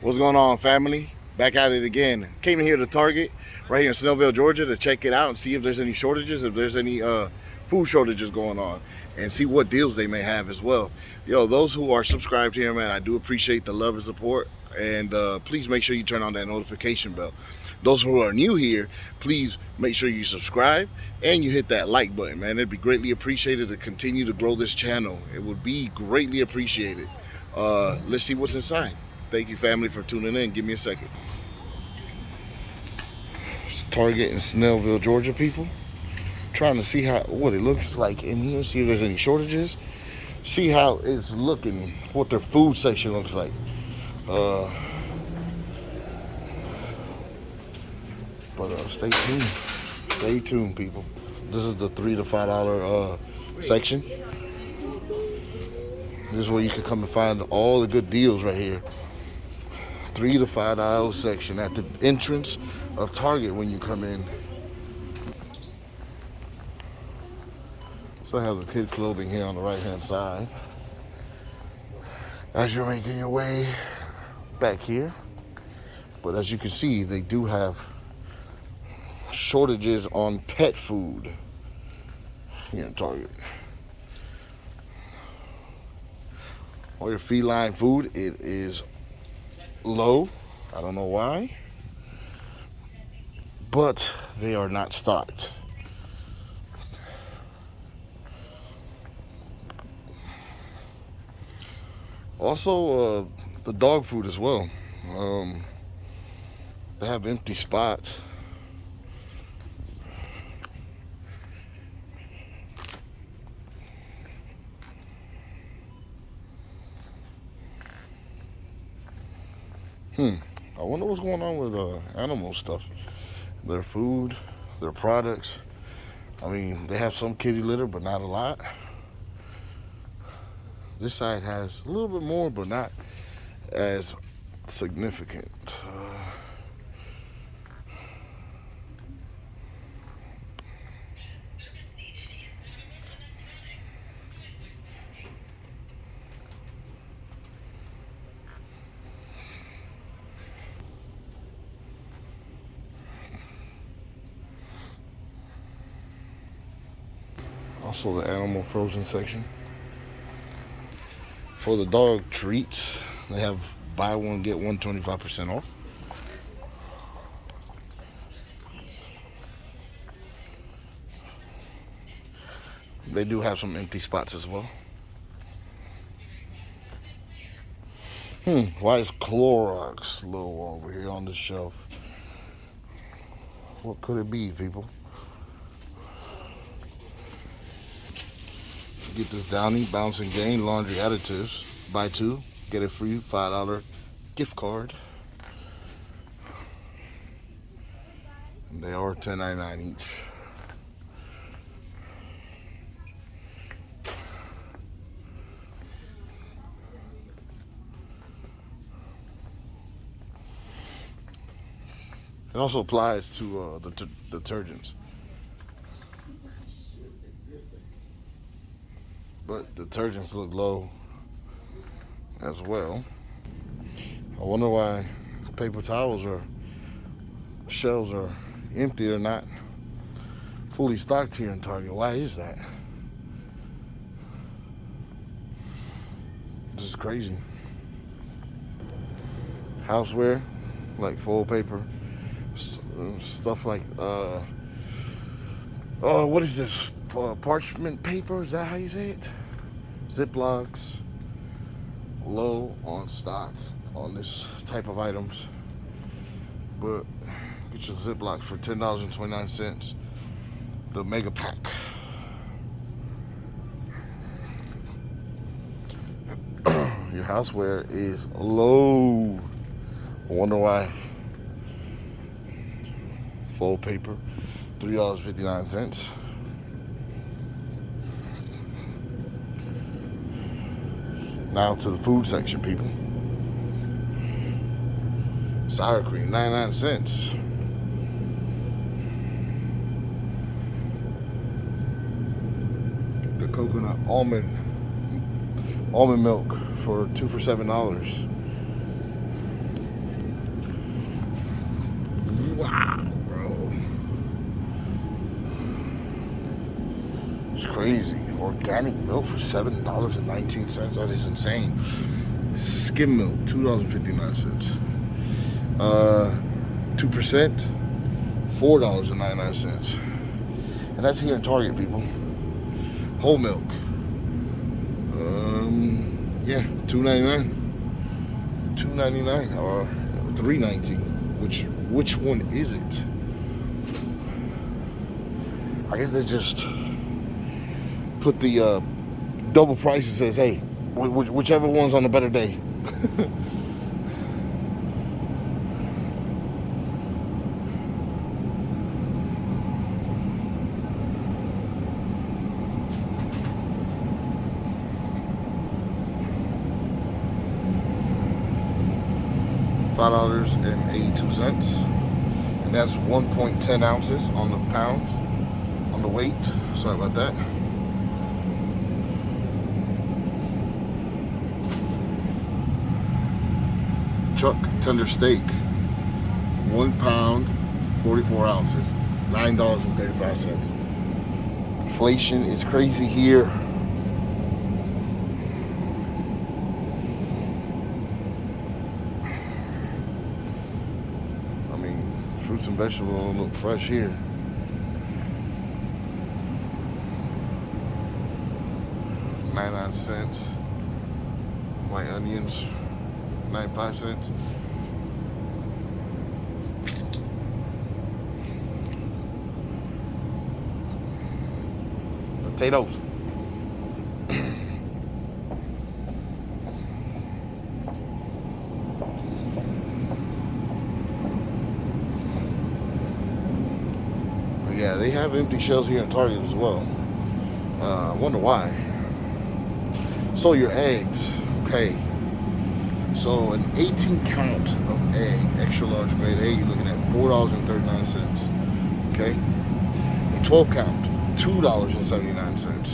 What's going on, family? Back at it again. Came in here to Target right here in Snellville, Georgia, to check it out and see if there's any shortages, if there's any food shortages going on, and see what deals they may have as well. Yo, those who are subscribed here, man, I do appreciate the love and support, and please make sure you turn on that notification bell. Those who are new here, please make sure you subscribe and you hit that like button, man. It'd be greatly appreciated to continue to grow this channel. It would be greatly appreciated. Let's see what's inside. Thank you, family, for tuning in. Give me a second. It's Target in Snellville, Georgia, people. Trying to see what it looks like in here, see if there's any shortages, see how it's looking, what their food section looks like. Stay tuned. Stay tuned, people. This is the $3 to $5 section. This is where you can come and find all the good deals right here. $3 to $5 section at the entrance of Target when you come in. So I have the kid clothing here on the right hand side. As you're making your way back here. But as you can see, they do have shortages on pet food here in Target. All your feline food, it is low. I don't know why, but they are not stocked. Also, the dog food as well. They have empty spots. I wonder what's going on with animal stuff. Their food, their products. I mean, they have some kitty litter, but not a lot. This side has a little bit more, but not as significant. Also the animal frozen section. For the dog treats, they have buy one, get one 25% off. They do have some empty spots as well. Why is Clorox low over here on the shelf? What could it be, people? Get this Downy Bounce and Gain laundry additives. Buy two, get a free $5 gift card. And they are $10.99 each. It also applies to the detergents. But detergents look low as well. I wonder why paper towels or shelves are empty. They're not fully stocked here in Target. Why is that? This is crazy. Houseware, like foil paper, stuff like what is this? Parchment paper, is that how you say it? Ziplocs, low on stock on this type of items. But get your Ziplocs for $10.29. The mega pack. Your houseware is low. I wonder why. Foil paper, $3.59. Now to the food section, people. Sour cream, 99 cents. The coconut almond milk for $2 for $7. crazy. Organic milk for $7.19. That is insane. Skim milk, $2.59. 2%, $4.99. And that's here in Target, people. Whole milk. Yeah, $2.99. $2.99 or $3.19. Which one is it? I guess they just put the double price and says, hey, whichever one's on a better day. $5.82, and that's 1.10 ounces on the pound, on the weight. Sorry about that. Chuck tender steak, 1 pound, 44 ounces, $9.35. Inflation is crazy here. Fruits and vegetables don't look fresh here. $0.99. White onions, 95 cents. Potatoes. Yeah, they have empty shelves here in Target as well. I wonder why. So your eggs, okay. So an 18 count of egg, extra large grade egg, you're looking at $4.39. Okay. A 12 count, $2.79.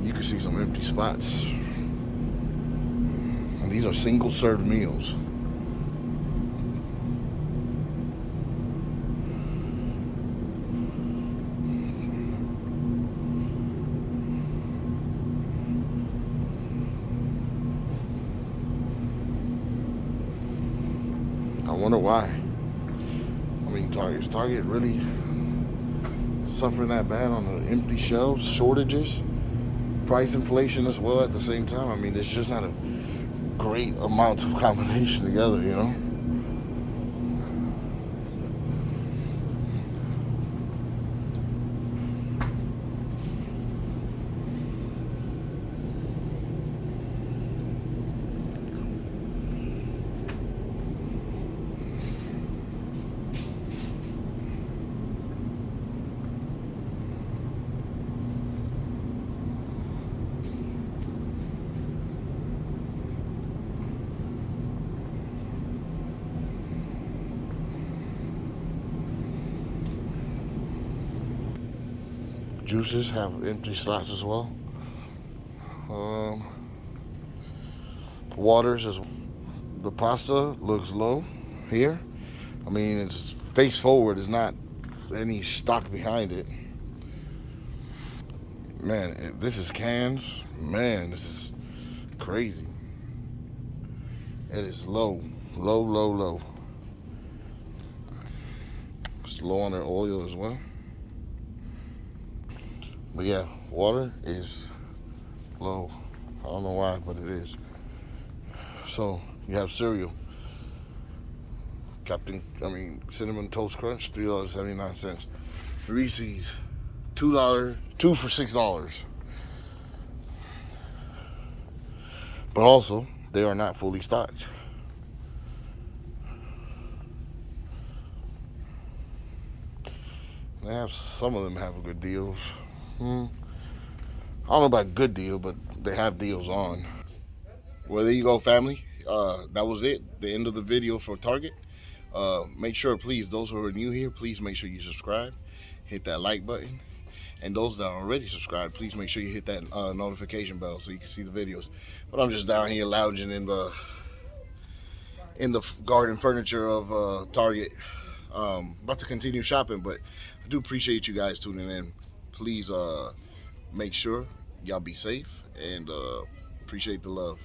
You can see some empty spots. And these are single serve meals. I wonder why. I mean, is Target really suffering that bad on the empty shelves, shortages? Price inflation as well at the same time. I mean, it's just not a great amount of combination together, you know. Juices have empty slots as well. Waters as well. The pasta looks low here. I mean, it's face forward. There's not any stock behind it. Man, this is cans. Man, this is crazy. It is low. Low. It's low on their oil as well. But yeah, water is low. I don't know why, but it is. So you have cereal. Cinnamon Toast Crunch, $3.79. Reese's, two for $6. But also, they are not fully stocked. They have, some of them have good deals. I don't know about good deal, but they have deals on. Well, there you go, family. That was it. The end of the video for Target. Make sure, please, those who are new here, please make sure you subscribe. Hit that like button. And those that are already subscribed, please make sure you hit that notification bell so you can see the videos. But I'm just down here lounging in the garden furniture of Target. About to continue shopping, but I do appreciate you guys tuning in. Please make sure y'all be safe, and appreciate the love.